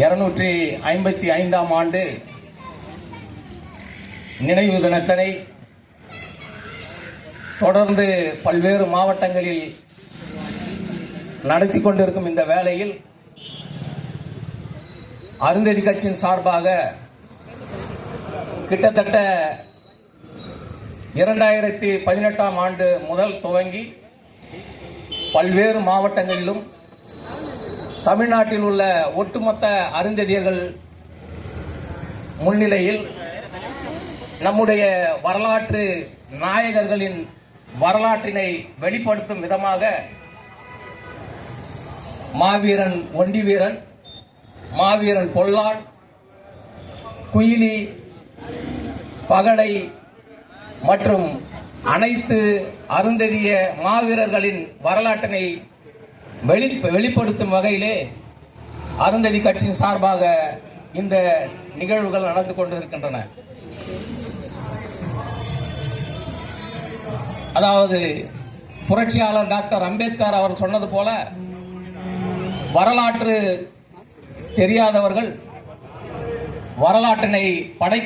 255ஆம் ஆண்டு நினைவு தினத்தினை தொடர்ந்து பல்வேறு மாவட்டங்களில் நடத்தி கொண்டிருக்கும் இந்த வேளையில் அருந்ததி கட்சியின் சார்பாக கிட்டத்தட்ட 2018ஆம் ஆண்டு முதல் துவங்கி பல்வேறு மாவட்டங்களிலும் தமிழ்நாட்டில் உள்ள ஒட்டுமொத்த அருந்ததியர்கள் முன்னிலையில் நம்முடைய வரலாற்று நாயகர்களின் வரலாற்றினை வெளிப்படுத்தும் விதமாக மாவீரன் ஒண்டிவீரன், மாவீரன் பொல்லான், குயிலி, பகடை மற்றும் அனைத்து அருந்ததிய மாவீரர்களின் வரலாற்றினை வெளிப்படுத்தும் வகையிலே அருந்ததி கட்சியின் சார்பாக இந்த நிகழ்வுகள் நடந்து கொண்டிருக்கின்றன. அதாவது புரட்சியாளர் டாக்டர் அம்பேத்கர் அவர் சொன்னது போல, வரலாற்று தெரியாதவர்கள் வரலாற்றினை படைக்க